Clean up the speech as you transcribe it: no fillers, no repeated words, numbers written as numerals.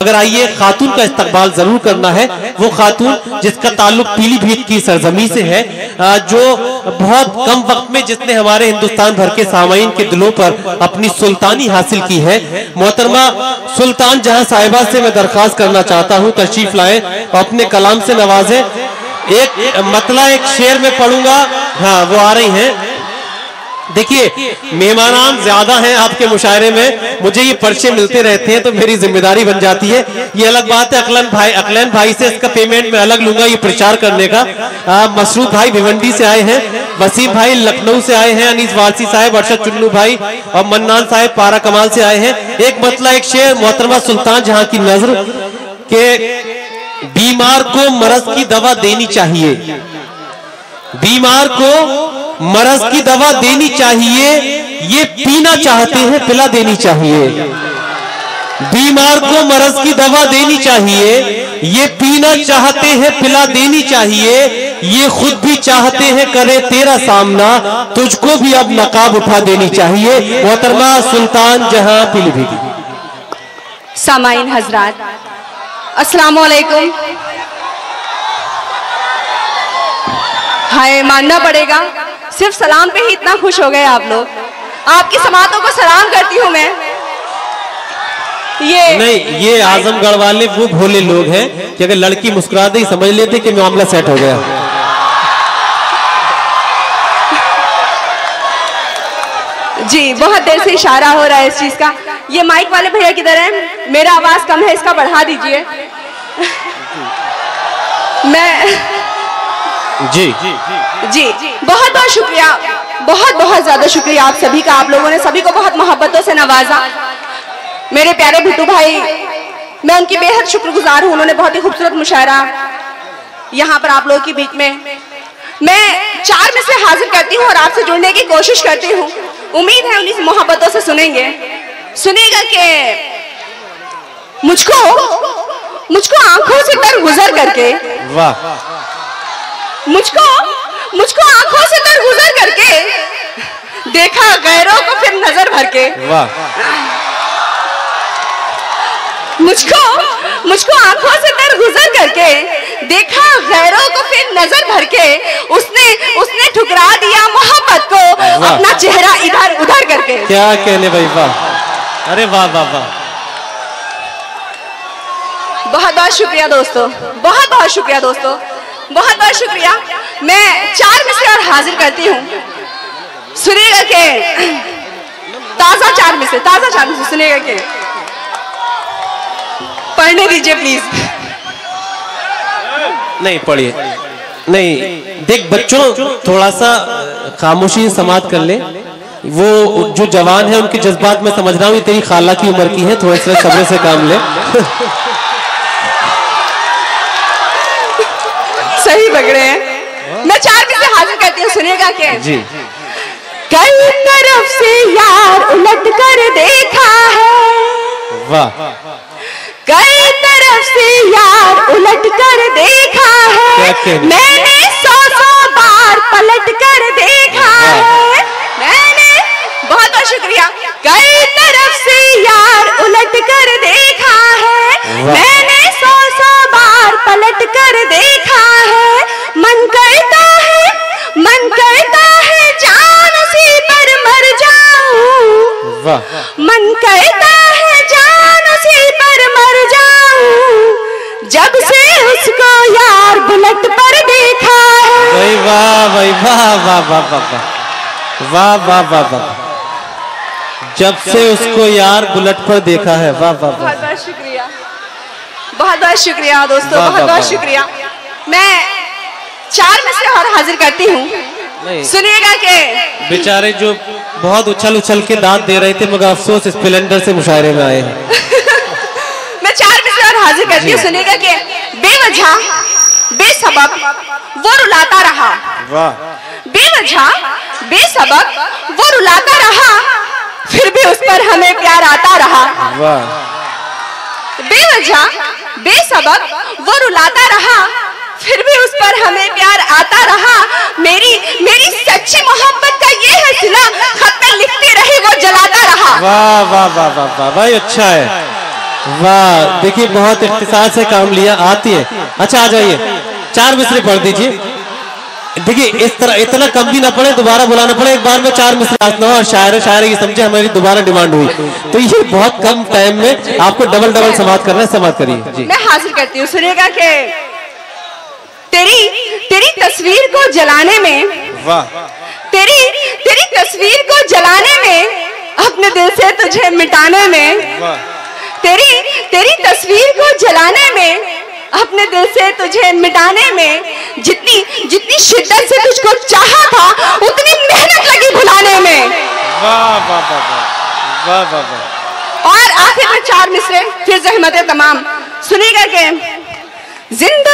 मगर आइए खातून का इस्तकबाल जरूर करना है, वो खातून जिसका ताल्लुक पीलीभीत की सरजमी से है, जो बहुत कम वक्त में जिसने हमारे हिंदुस्तान भर के सामाईन के दिलों पर अपनी सुल्तानी हासिल की है। मोहतरमा सुल्तान जहां साहिबा से मैं दरख्वास्त करना चाहता हूं तशरीफ लाएं और अपने कलाम से नवाजें। एक मतला एक शेर में पढ़ूंगा, हाँ वो आ रही हैं। देखिए मेहमान ज्यादा हैं आपके मुशायरे में, मुझे ये पर्चे मिलते रहते हैं तो मेरी जिम्मेदारी बन जाती है। ये अलग बात है अकलैन भाई से इसका पेमेंट मैं अलग लूंगा ये प्रचार करने का। मसरूफ भाई भिवंडी से आए हैं, वसीम भाई लखनऊ से आए हैं, अनीस वारसी साहब, अरशद चुन्नू भाई और मन्नान साहब पारा कमाल से आए हैं। एक मतला एक शेर, मोहतरमा सुल्तान जहां की नजर के बीमार को मरज की दवा देनी चाहिए, बीमार को मरज की दवा देनी चाहिए, ये पीना चाहते हैं पिला देनी चाहिए। बीमार को मरज की दवा देनी चाहिए, ये पीना चाहते हैं पिला देनी चाहिए, ये खुद भी चाहते हैं करे तेरा सामना, तुझको भी अब नकाब उठा देनी चाहिए। मोहतरमा सुल्तान जहां पीलीभीत। सामाईन हजरात अस्सलाम वालेकुम। हाय मानना पड़ेगा सिर्फ सलाम पे ही इतना खुश हो गए आप लोग। आपकी समातों को सलाम करती हूँ मैं। ये आजमगढ़ वाले वो भोले लोग हैं कि अगर लड़की मुस्कुरा दे समझ लेते कि मामला सेट हो गया। जी बहुत देर से इशारा हो रहा है इस चीज का। ये माइक वाले भैया किधर हैं? मेरा आवाज कम है, इसका बढ़ा दीजिए। मैं जी बहुत बहुत शुक्रिया, बहुत ज्यादा शुक्रिया आप सभी का। आप लोगों ने सभी को बहुत मोहब्बतों से नवाजा। मेरे प्यारे भुट्टू भाई, मैं उनकी बेहद शुक्रगुजार हूँ। उन्होंने बहुत ही खूबसूरत मुशायरा यहाँ पर आप लोगों के बीच में मैं 4 में से हाजिर करती हूँ और आपसे जुड़ने की कोशिश करती हूँ। उम्मीद है उन्हीं मोहब्बतों से सुनेगा कि मुझको आंखों से तर गुजर करके, वाह, मुझको आंखों से तर गुजर करके देखा गैरों को फिर नजर भर के, वाह, मुझको आंखों से तर गुजर करके देखा गैरों को फिर नजर भर के, उसने ठुकरा दिया मोहब्बत को अपना चेहरा इधर उधर करके। क्या कहने भाई, वाह, अरे वाह वाह वाह। बहुत बहुत शुक्रिया दोस्तों, बहुत शुक्रिया दोस्तों, बहुत शुक्रिया। मैं 4 में से और हाजिर करती हूँ। सुनिएगा के ताजा 4 में से सुनिएगा के पढ़ने दीजिए प्लीज। नहीं पढ़िए, नहीं देख बच्चों थोड़ा सा खामोशी समाप्त कर ले। वो जो जवान है उनके जज्बात में समझ रहा हूँ, ये तेरी खाला की उम्र की है, थोड़ा सा सब्र से काम ले। सही पकड़े हैं। मैं 4 में से हाजिर करती हूँ, सुनिएगा क्या जी। कई तरफ से यार उलट कर देखा है, वाह, कई तरफ से यार उलट कर देखा है, मैंने 100 बार पलट कर देखा है, मैंने बहुत शुक्रिया। कई तरफ से यार उलट कर देखा है, मैंने 100 बार पलट कर देखा है, मन करता है जान उसी पर मर जाऊं, मन करता है जान उसी पर मर जाऊं, जब से उसको यार बुलेट पर देखा है। भाई वाह भाई वाह वाह वाह वाह वाह वाह वाह वाह, जब से उसको यार बुलेट पर देखा है, वाह वाह। बहुत शुक्रिया, बहुत शुक्रिया दोस्तों, बहुत शुक्रिया। मैं 4 में से और हाजिर करती हूँ, सुनिएगा के बेचारे जो बहुत उछल के दांत दे रहे थे मगर अफसोस स्प्लेंडर से मुशायरे में आए हैं। मैं 4 में से और हाजिर करती हूँ, सुनिएगा के बेवजह बेसबब वो रुलाता रहा, बेवजह बेसबब वो रुलाता रहा, फिर भी उस पर हमें प्यार आता रहा। बेवजह बेसबब वो रुलाता रहा, फिर भी उस पर हमें प्यार आता रहा। मेरी सच्ची मोहब्बत का ये है सिला, खत में लिखती रही वो जलाता रहा। वाह वाह वाह वाह वाह भाई, अच्छा है। वाह, देखिए बहुत इख्तिसार से काम लिया, आती है। अच्छा आ जाइए, 4 मिसरे पढ़ दीजिए। देखिए इस तरह इतना कम भी ना पड़े, दोबारा बुलाना पड़े, एक बार में 4 मिसरे ना हो, शायर ये समझे हमारी दोबारा डिमांड हुई, तो ये बहुत कम टाइम में आपको डबल समाप्त करना है। समाप्त करिए जी। मैं हासिल करती हूँ, सुनिएगा कि तेरी तस्वीर को जलाने में, वाह, तेरी तस्वीर को जलाने में, अपने दिल से तुझे मिटाने में, वाह, तेरी तस्वीर को जलाने में, अपने दिल से तुझे मिटाने में, जितनी शिद्दत से तुझको चाहा था, उतनी मेहनत लगी भुलाने में। वाह वाह वाह वाह वाह वाह। और आखिर में 4 मिसरे फिर जहमत तमाम, सुनिएगा कि जिंदा